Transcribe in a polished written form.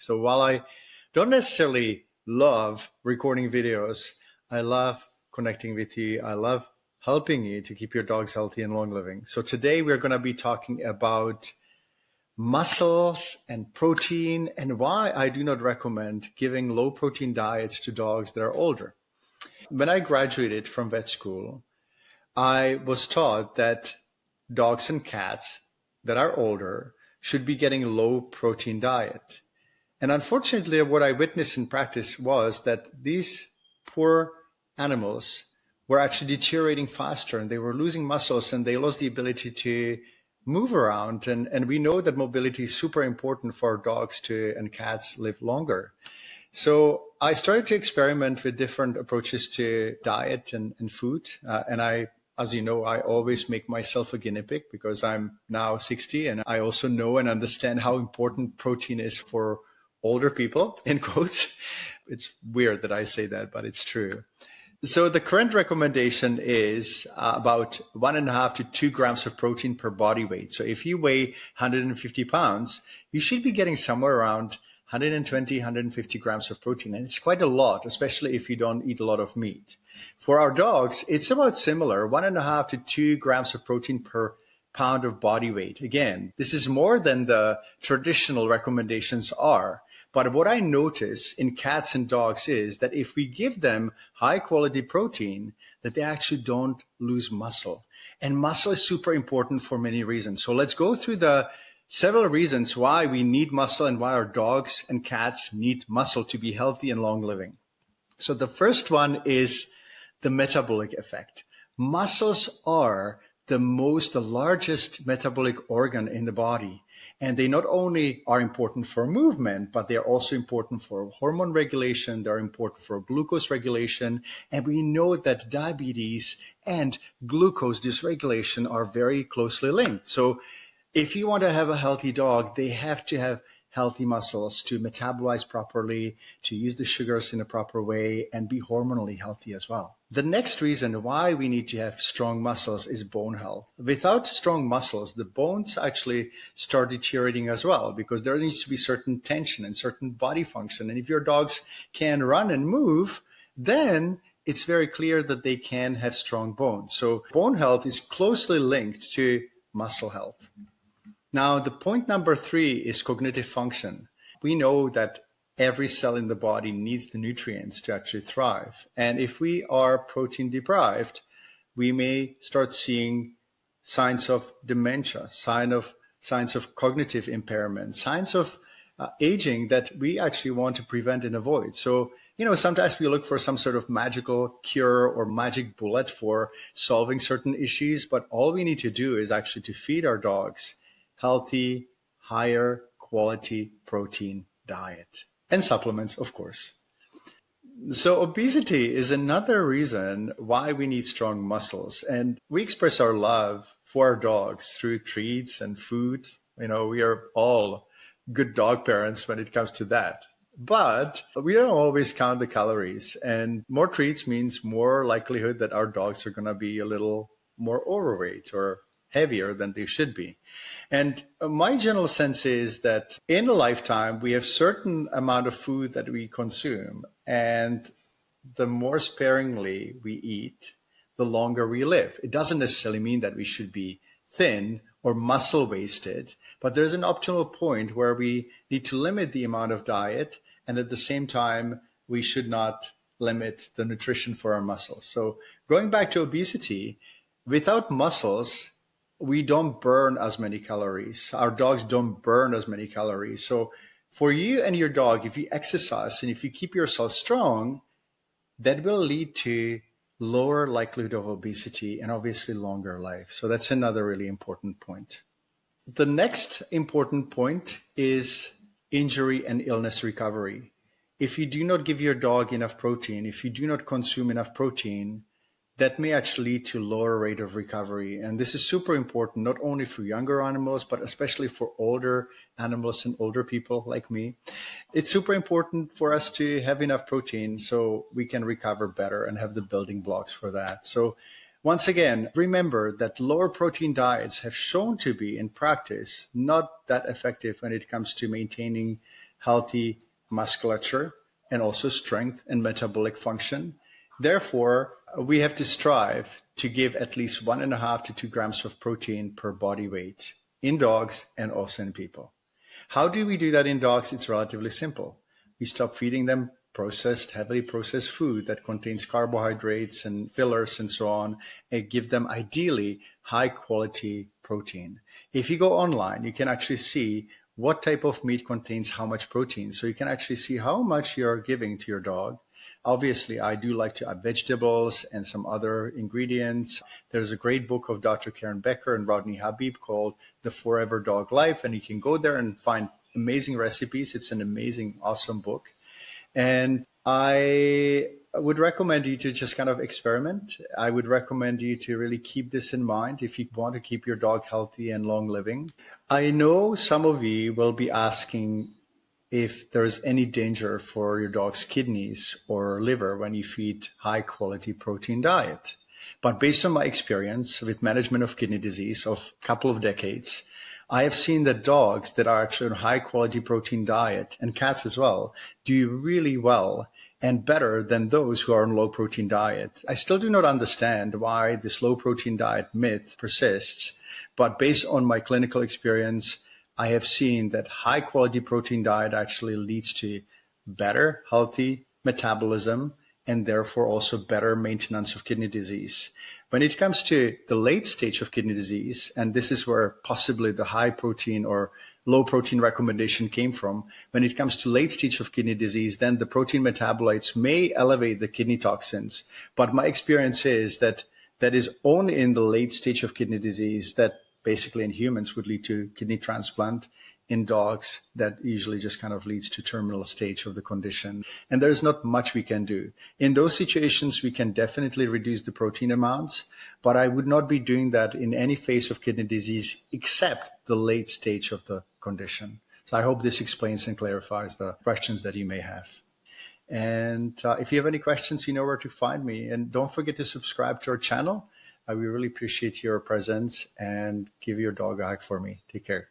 So while I don't necessarily love recording videos, I love connecting with you. I love helping you to keep your dogs healthy and long living. So today we're going to be talking about muscles and protein and why I do not recommend giving low protein diets to dogs that are older. When I graduated from vet school, I was taught that dogs and cats that are older should be getting low protein diet. And unfortunately, what I witnessed in practice was that these poor animals were actually deteriorating faster and they were losing muscles and they lost the ability to move around. And we know that mobility is super important for dogs and cats live longer. So I started to experiment with different approaches to diet and food. As you know, I always make myself a guinea pig because I'm now 60 and I also know and understand how important protein is for older people, in quotes. It's weird that I say that, but it's true. So the current recommendation is about 1.5 to 2 grams of protein per body weight. So if you weigh 150 pounds, you should be getting somewhere around 120, 150 grams of protein. And it's quite a lot, especially if you don't eat a lot of meat. For our dogs, it's about similar, 1.5 to 2 grams of protein per pound of body weight. Again, this is more than the traditional recommendations are. But what I notice in cats and dogs is that if we give them high quality protein, that they actually don't lose muscle. And muscle is super important for many reasons. So let's go through the several reasons why we need muscle and why our dogs and cats need muscle to be healthy and long living. So the first one is the metabolic effect. Muscles are the largest metabolic organ in the body. And they not only are important for movement, but they're also important for hormone regulation. They're important for glucose regulation. And we know that diabetes and glucose dysregulation are very closely linked. So if you want to have a healthy dog, they have to have healthy muscles to metabolize properly, to use the sugars in a proper way, and be hormonally healthy as well. The next reason why we need to have strong muscles is bone health. Without strong muscles, the bones actually start deteriorating as well because there needs to be certain tension and certain body function. And if your dogs can run and move, then it's very clear that they can have strong bones. So bone health is closely linked to muscle health. Now, the point number 3 is cognitive function. We know that every cell in the body needs the nutrients to actually thrive. And if we are protein deprived, we may start seeing signs of dementia, signs of cognitive impairment, signs of aging that we actually want to prevent and avoid. So, sometimes we look for some sort of magical cure or magic bullet for solving certain issues, but all we need to do is actually to feed our dogs healthy, higher quality protein diet and supplements, of course. So obesity is another reason why we need strong muscles. And we express our love for our dogs through treats and food. We are all good dog parents when it comes to that. But we don't always count the calories. And more treats means more likelihood that our dogs are going to be a little more overweight or heavier than they should be. And my general sense is that in a lifetime, we have certain amount of food that we consume. And the more sparingly we eat, the longer we live. It doesn't necessarily mean that we should be thin or muscle wasted, but there's an optimal point where we need to limit the amount of diet. And at the same time, we should not limit the nutrition for our muscles. So going back to obesity, without muscles, we don't burn as many calories. Our dogs don't burn as many calories. So for you and your dog, if you exercise and if you keep yourself strong, that will lead to lower likelihood of obesity and obviously longer life. So that's another really important point. The next important point is injury and illness recovery. If you do not give your dog enough protein, if you do not consume enough protein, that may actually lead to lower rate of recovery. And this is super important, not only for younger animals, but especially for older animals and older people like me. It's super important for us to have enough protein so we can recover better and have the building blocks for that. So once again, remember that lower protein diets have shown to be in practice not that effective when it comes to maintaining healthy musculature and also strength and metabolic function. Therefore, we have to strive to give at least 1.5 to 2 grams of protein per body weight in dogs and also in people. How do we do that in dogs? It's relatively simple. We stop feeding them heavily processed food that contains carbohydrates and fillers and so on, and give them ideally high quality protein. If you go online, you can actually see what type of meat contains how much protein. So you can actually see how much you're giving to your dog. Obviously, I do like to add vegetables and some other ingredients. There's a great book of Dr. Karen Becker and Rodney Habib called The Forever Dog Life, and you can go there and find amazing recipes. It's an amazing, awesome book. And I would recommend you to just kind of experiment. I would recommend you to really keep this in mind if you want to keep your dog healthy and long living. I know some of you will be asking if there's any danger for your dog's kidneys or liver when you feed high quality protein diet. But based on my experience with management of kidney disease of a couple of decades, I have seen that dogs that are actually on high quality protein diet, and cats as well, do really well and better than those who are on low protein diet. I still do not understand why this low protein diet myth persists, but based on my clinical experience, I have seen that high quality protein diet actually leads to better, healthy metabolism and therefore also better maintenance of kidney disease. When it comes to the late stage of kidney disease, and this is where possibly the high protein or low protein recommendation came from, when it comes to late stage of kidney disease, then the protein metabolites may elevate the kidney toxins. But my experience is that that is only in the late stage of kidney disease that basically in humans would lead to kidney transplant. In dogs, that usually just kind of leads to terminal stage of the condition. And there's not much we can do. In those situations, we can definitely reduce the protein amounts, but I would not be doing that in any phase of kidney disease except the late stage of the condition. So I hope this explains and clarifies the questions that you may have. And if you have any questions, you know where to find me. And don't forget to subscribe to our channel. We really appreciate your presence, and give your dog a hug for me. Take care.